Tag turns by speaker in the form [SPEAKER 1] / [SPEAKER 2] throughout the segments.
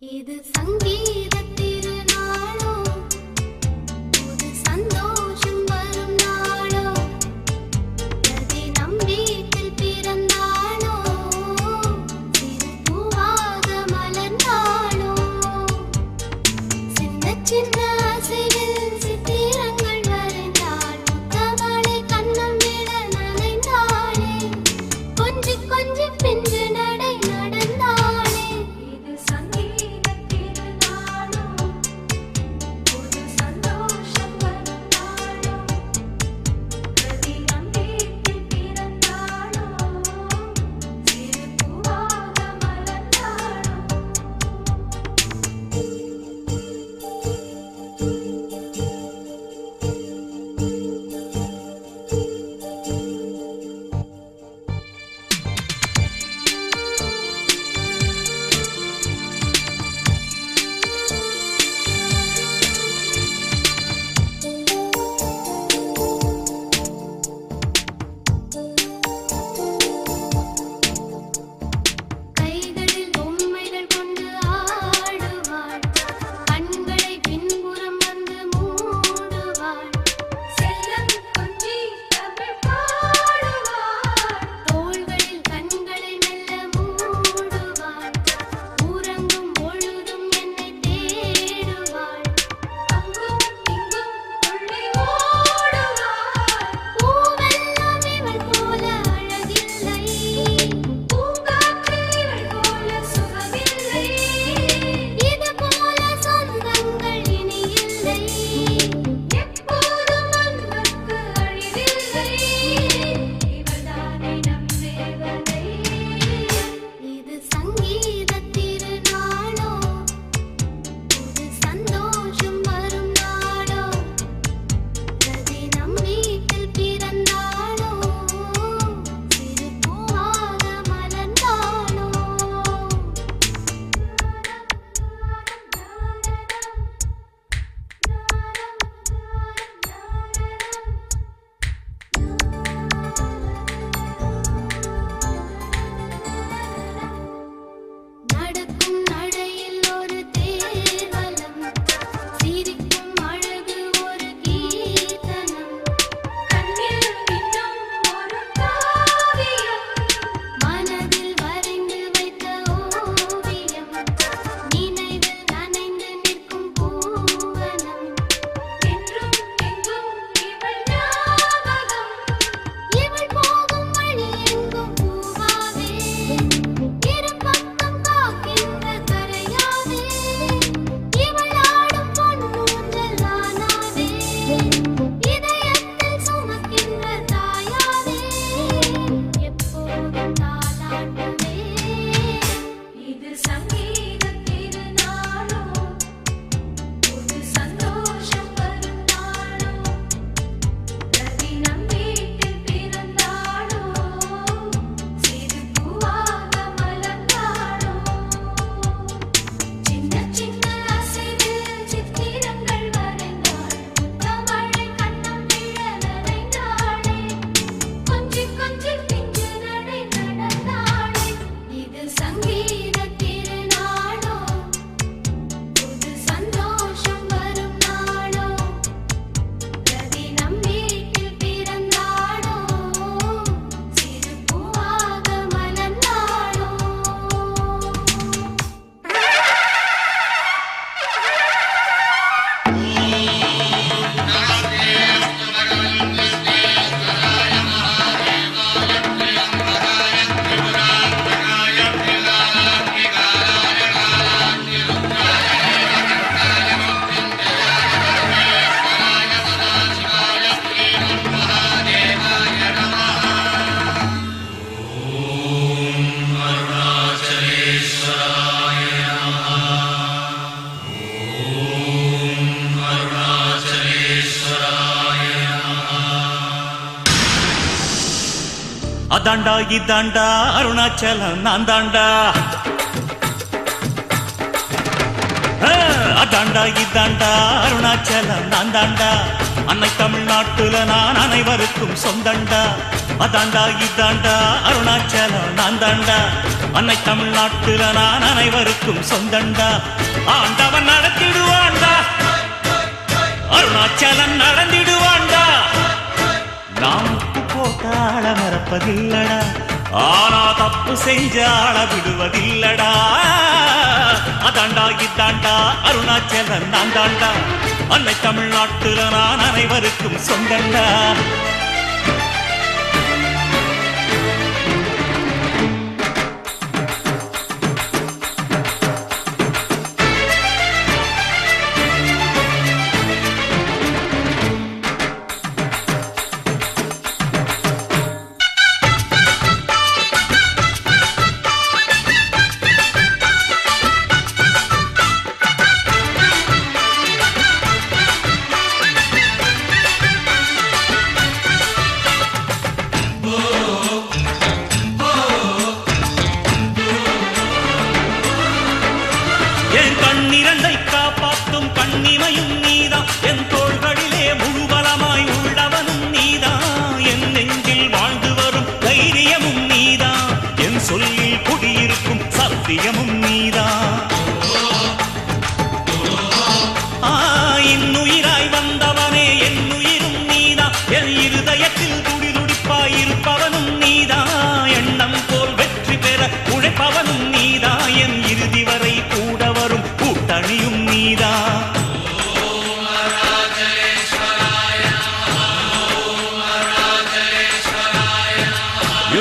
[SPEAKER 1] இது சங்கீத திருநாளோ, புது சந்தோஷம் வரும் நாளோ, பிரதி நம் வீட்டில் பிறந்தாளோ, சிறு பூவாக மலர்ந்தாளோ, சின்ன சின்ன அசைவில் சித்திரங்கள் வரைந்தாள், முத்தமழை கண்ணம் விட நனைந்தாளே, கொஞ்சி கொஞ்சி பிஞ்சு நடை நடந்தாளே. இது சங்கீத திருநாளோ.
[SPEAKER 2] அதாண்டா இதாண்டா அருணாச்சலம் நான் தாண்டா. அதாண்டா இதாண்டா அருணாச்சலம் நான் தாண்டா. அன்னை தமிழ்நாட்டுல நான் அனைவருக்கும் சொந்தண்டா. அதாண்டா இதாண்டா அருணாச்சலம் நான் தாண்டா. அன்னை தமிழ்நாட்டுல நான் அனைவருக்கும் சொந்தண்டா. ஆண்டவன் நடத்திடுவாண்டா, அருணாச்சலம் நடந்திடுவாண்டா. நாம் போட்டாள மறப்பதில்லடா, ஆனா தப்பு செஞ்சாள விடுவதில்லடா. அதாண்டா இதாண்டா அருணாச்சலம் நான் தாண்டா. அன்னை தமிழ்நாட்டுல நான் அனைவருக்கும் சொந்தண்டா. என் கண்ணிரண்டை காப்பாற்றும் கண்ணிமையும் நீதான், என் தோள்களிலே முழுபலமாய் உள்ளவனும் நீதான், என் நெஞ்சில் வாழ்ந்து வரும் தைரியமும் நீதான், என் சொல்லில் குடியிருக்கும் சத்தியமும் நீதான். இன்னுயிராய் வந்தவனே என் உயிரும் நீதான், என் இருதயத்தில் துடிதுடிப்பாய் இருப்பவனும் நீதான், எண்ணம் போல் வெற்றி பெற உழைப்பவனும் நீதான், என் இறுதி வரை கூட வரும் கூட்டணியும் நீதான்.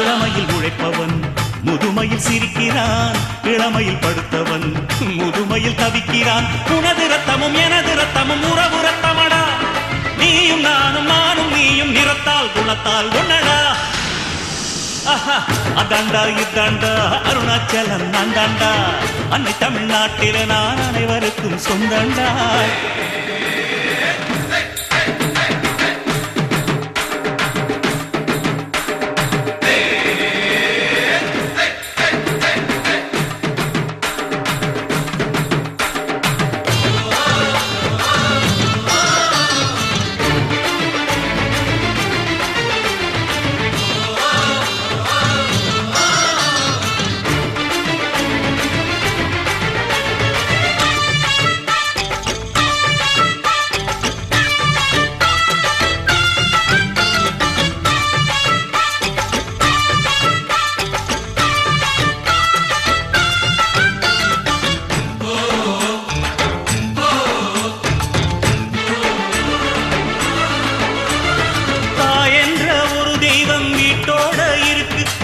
[SPEAKER 2] இளமையில் உழைப்பவன் முதுமையில் சிரிக்கிறான், இளமையில் படுத்தவன் முதுமையில் தவிக்கிறான். உனது ரத்தமும் எனது ரத்தமும் உறவு ரத்தமடா, நீயும் நானும் நானும் நீயும் நிறத்தால் குணத்தால் உன்னடா. அதாண்டா இதாண்டா அருணாச்சலம் நான் தாண்டா. அன்னை தமிழ்நாட்டில நான் அனைவருக்கும் சொந்தண்டா.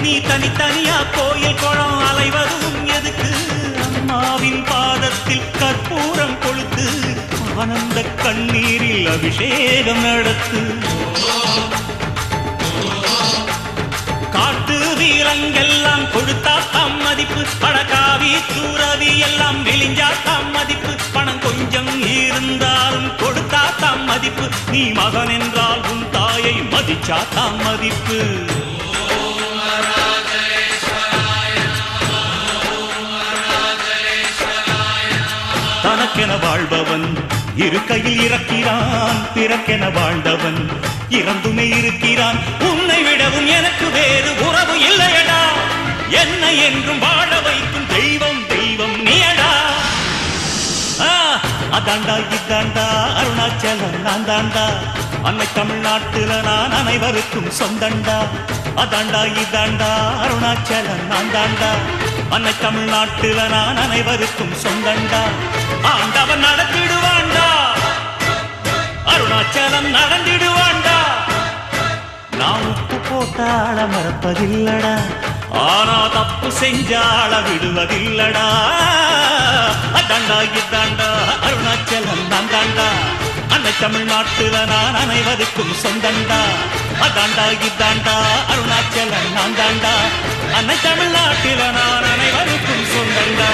[SPEAKER 2] நீ தனித்தனியா கோயில் குளம் அலைவதும் எதுக்கு? அம்மாவின் பாதத்தில் கற்பூரம் கொளுத்து ஆனந்த கண்ணீரில் அபிஷேகம் நடத்து. காட்டு வீரங்கெல்லாம் கொடுத்தா தாம் மதிப்பு, படகாவி தூரவி எல்லாம் விழிஞ்சா தாம் மதிப்பு, பணம் கொஞ்சம் இருந்தாலும் கொடுத்தா தாம் மதிப்பு, நீ மகன் என்றால் உன் தாயை மதிச்சா தாம் மதிப்பு. தனக்கென வாழ்பவன் இருக்கையில் இறக்கிறான், பிறக்கென வாழ்ந்தவன் இறந்துமே இருக்கிறான். உன்னை விடவும் எனக்கு வேறு உறவு இல்லையடா, என்னை என்றும் வாழ வைக்கும் தெய்வம் தெய்வம் நீயடா. அதாண்டா இதாண்டா அருணாச்சலம் நான் தாண்டா. அன்னை தமிழ்நாட்டுல நான் அனைவருக்கும் சொந்தண்டா. அதாண்டா இதாண்டா அருணாச்சலம் நான் தாண்டா. அன்னை தமிழ்நாட்டுல நான் அனைவருக்கும் சொந்தண்டா. ஆண்டவன் நடத்திடுவாண்டா, அருணாச்சலம் நடந்திடுவாண்டா. நான் உப்பு போட்டாள மறப்பதில்லடா, ஆனா தப்பு செஞ்சாள விடுவதில்லடா. அதாண்டா இதாண்டா அருணாச்சலம் நான் தாண்டா. அன்னை தமிழ்நாட்டுல நான் அனைவருக்கும் சொந்தண்டா. அதாண்டா இதாண்டா அருணாச்சலம் நான் தாண்டா. அன்னை தமிழ்நாட்டில நான் அனைவருக்கும் சொந்தண்டா.